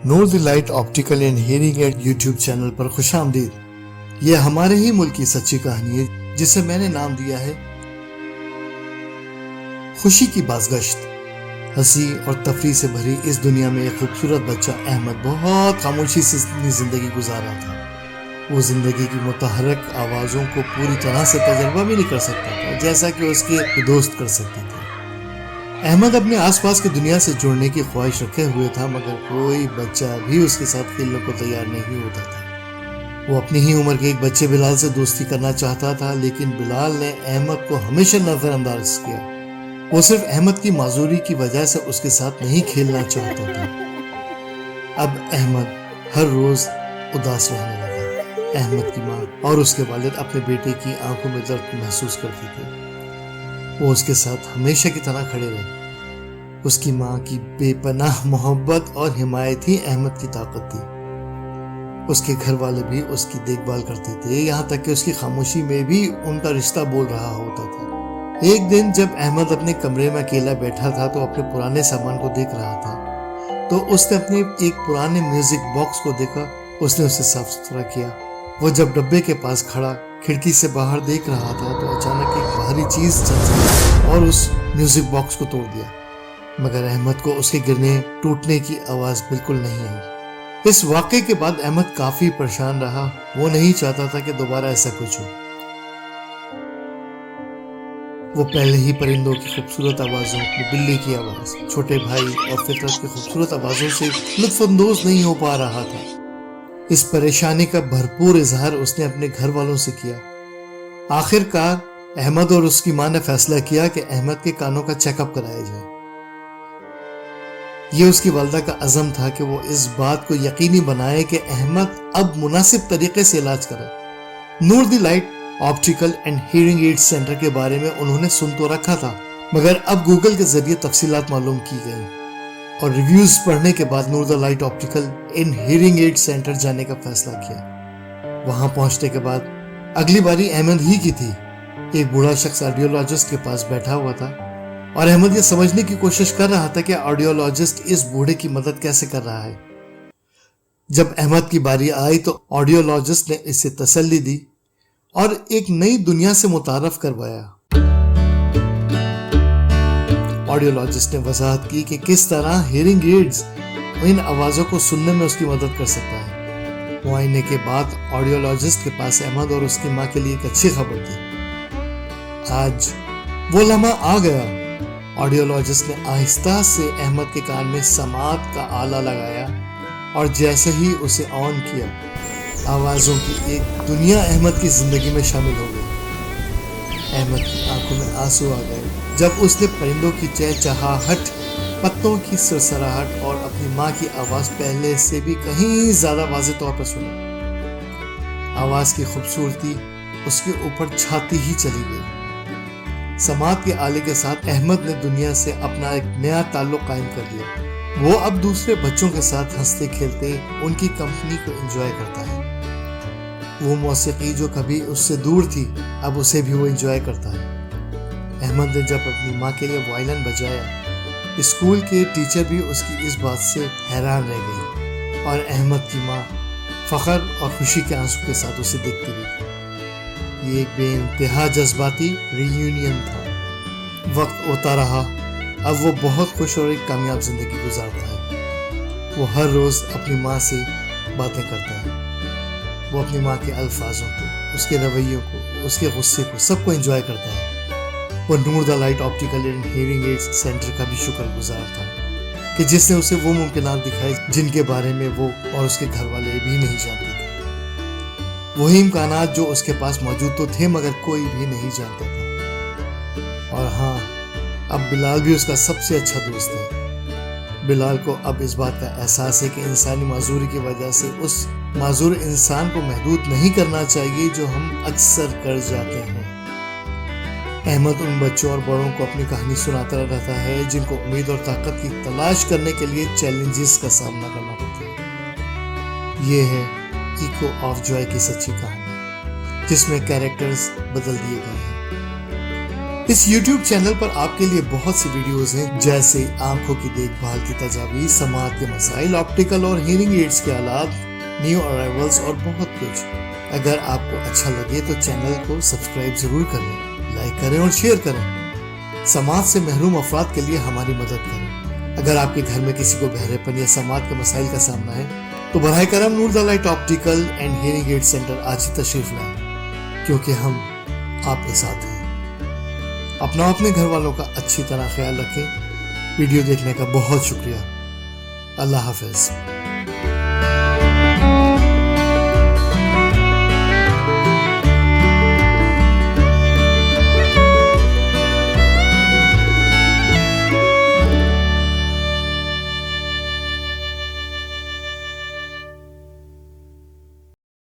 Noor the light optical and hearing aid YouTube channel پر خوش آمدید۔ یہ ہمارے ہی ملک کی سچی کہانی ہے جسے میں نے نام دیا ہے خوشی کی بازگشت۔ ہنسی اور تفریح سے بھری اس دنیا میں ایک خوبصورت بچہ احمد بہت خاموشی سے اپنی زندگی گزارا تھا۔ وہ زندگی کی متحرک آوازوں کو پوری طرح سے تجربہ بھی نہیں کر سکتا تھا جیسا کہ اس کے دوست کر سکتے تھے۔ احمد اپنے آس پاس کی دنیا سے جڑنے کی خواہش رکھے ہوئے تھا، مگر کوئی بچہ بھی اس کے ساتھ کھیلنے کو تیار نہیں ہوتا تھا۔ وہ اپنی ہی عمر کے ایک بچے بلال سے دوستی کرنا چاہتا تھا، لیکن بلال نے احمد کو ہمیشہ نظر انداز کیا۔ وہ صرف احمد کی معذوری کی وجہ سے اس کے ساتھ نہیں کھیلنا چاہتا تھا۔ اب احمد ہر روز اداس رہنے لگا۔ احمد کی ماں اور اس کے والد اپنے بیٹے کی آنکھوں میں درد محسوس کرتے تھے۔ وہ اس کے ساتھ ہمیشہ کی طرح کھڑے رہے۔ اس کی ماں کی بے پناہ محبت اور حمایت ہی احمد کی طاقت تھی۔ اس کے گھر والے بھی اس کی دیکھ بھال کرتے تھے، یہاں تک کہ اس کی خاموشی میں بھی ان کا رشتہ بول رہا ہوتا تھا۔ ایک دن جب احمد اپنے کمرے میں اکیلا بیٹھا تھا تو اپنے پرانے سامان کو دیکھ رہا تھا، تو اس نے اپنے ایک پرانے میوزک باکس کو دیکھا۔ اس نے اسے صاف ستھرا کیا۔ وہ جب ڈبے کے پاس کھڑا کھڑکی سے باہر دیکھ رہا تھا تو اچانک ایک بھاری چیز چل سکی اور اس میوزک باکس کو توڑ دیا، مگر احمد کو اس کے گرنے ٹوٹنے کی آواز بالکل نہیں آئی۔ اس واقعے کے بعد احمد کافی پریشان رہا۔ وہ نہیں چاہتا تھا کہ دوبارہ ایسا کچھ ہو۔ وہ پہلے ہی پرندوں کی خوبصورت آوازوں، بلی کی آواز، چھوٹے بھائی اور فطرت کی خوبصورت آوازوں سے لطف اندوز نہیں ہو پا رہا تھا۔ اس پریشانی کا بھرپور اظہار اس نے اپنے گھر والوں سے کیا۔ آخر کار احمد اور اس کی ماں نے فیصلہ کیا کہ احمد کے کانوں کا چیک اپ کرایا جائے۔ یہ اس کی والدہ کا عزم تھا کہ وہ اس بات کو یقینی بنائے کہ احمد اب مناسب طریقے سے علاج کرے۔ Noor the light optical and hearing aid centre کے بارے میں انہوں نے سن تو رکھا تھا، مگر اب گوگل کے ذریعے تفصیلات معلوم کی گئیں اور ریویوز پڑھنے کے بعد Noor the light optical and hearing aid centre جانے کا فیصلہ کیا۔ وہاں پہنچنے کے بعد اگلی باری احمد ہی کی تھی۔ ایک بوڑھا شخص آڈیولوجسٹ کے پاس بیٹھا ہوا تھا اور احمد یہ سمجھنے کی کوشش کر رہا تھا کہ آڈیولوجسٹ اس بوڑھے کی مدد کیسے کر رہا ہے۔ جب احمد کی باری آئی تو آڈیولوجسٹ نے اسے تسلی دی اور ایک نئی دنیا سے متعارف کروایا۔ آڈیولوجسٹ نے وضاحت کی کہ کس طرح ہیئرنگ ایڈز ان آوازوں کو سننے میں اس کی مدد کر سکتا ہے۔ معائنے کے بعد آڈیولوجسٹ کے پاس احمد اور اس کی ماں کے لیے ایک اچھی خبر تھی۔ آج وہ لمحہ آ گیا۔ آڈیولوجسٹ نے آہستہ سے احمد کے کان میں سماعت کا آلہ لگایا اور جیسے ہی اسے آن کیا، آوازوں کی ایک دنیا احمد کی زندگی میں شامل ہو گئی۔ احمد کی آنکھوں میں آنسو آ گئے جب اس نے پرندوں کی چہچہاہٹ، پتوں کی سرسراہٹ اور اپنی ماں کی آواز پہلے سے بھی کہیں زیادہ واضح طور پر سنی۔ آواز کی خوبصورتی اس کے اوپر چھاتی ہی چلی گئی۔ سماعت کے آلے کے ساتھ احمد نے دنیا سے اپنا ایک نیا تعلق قائم کر لیا۔ وہ اب دوسرے بچوں کے ساتھ ہنستے کھیلتے ان کی کمپنی کو انجوائے کرتا ہے۔ وہ موسیقی جو کبھی اس سے دور تھی اب اسے بھی وہ انجوائے کرتا ہے۔ احمد نے جب اپنی ماں کے لیے وائلن بجایا، اسکول کے ٹیچر بھی اس کی اس بات سے حیران رہ گئی اور احمد کی ماں فخر اور خوشی کے آنسو کے ساتھ اسے دیکھتی رہی۔ یہ ایک بے انتہا جذباتی ری یونین تھا۔ وقت ہوتا رہا، اب وہ بہت خوش اور ایک کامیاب زندگی گزارتا ہے۔ وہ ہر روز اپنی ماں سے باتیں کرتا ہے۔ وہ اپنی ماں کے الفاظوں کو، اس کے رویوں کو، اس کے غصے کو، سب کو انجوائے کرتا ہے۔ وہ Noor the light optical and hearing aid centre کا بھی شکر گزار تھا کہ جس نے اسے وہ ممکنات دکھائے جن کے بارے میں وہ اور اس کے گھر والے بھی نہیں جانتے تھے۔ وہی امکانات جو اس کے پاس موجود تو تھے مگر کوئی بھی نہیں جانتا تھا۔ اور ہاں، اب بلال بھی اس کا سب سے اچھا دوست ہے۔ بلال کو اب اس بات کا احساس ہے کہ انسانی معذوری کی وجہ سے اس معذور انسان کو محدود نہیں کرنا چاہیے جو ہم اکثر کر جاتے ہیں۔ احمد ان بچوں اور بڑوں کو اپنی کہانی سناتا رہتا ہے جن کو امید اور طاقت کی تلاش کرنے کے لیے چیلنجز کا سامنا کرنا پڑتا ہے۔ یہ ہے ایکو آف جوائے کی سچی کہانی، جس میں کیریکٹرز بدل دیے گئے ہیں اس YouTube چینل پر آپ کے لیے بہت سی ویڈیوز ہیں، جیسے آنکھوں کی دیکھ بھال کی تجاویز، سماعت کے مسائل، آپٹیکل اور ہیئرنگ ایڈز کے آلات، نیو ارائیولز اور بہت کچھ۔ اگر آپ کو اچھا لگے تو چینل کو سبسکرائب ضرور کر لیں، لائک کریں اور شیئر کریں۔ سماعت سے محروم افراد کے لیے ہماری مدد کریں۔ اگر آپ کے گھر میں کسی کو بہرے پن یا سماعت کے مسائل کا سامنا ہے تو براہ کرم Noor the light optical and hearing aid centre آج ہی تشریف لائیں، کیونکہ ہم آپ کے ساتھ ہیں۔ اپنا اپنے گھر والوں کا اچھی طرح خیال رکھیں۔ ویڈیو دیکھنے کا بہت شکریہ۔ اللہ حافظ۔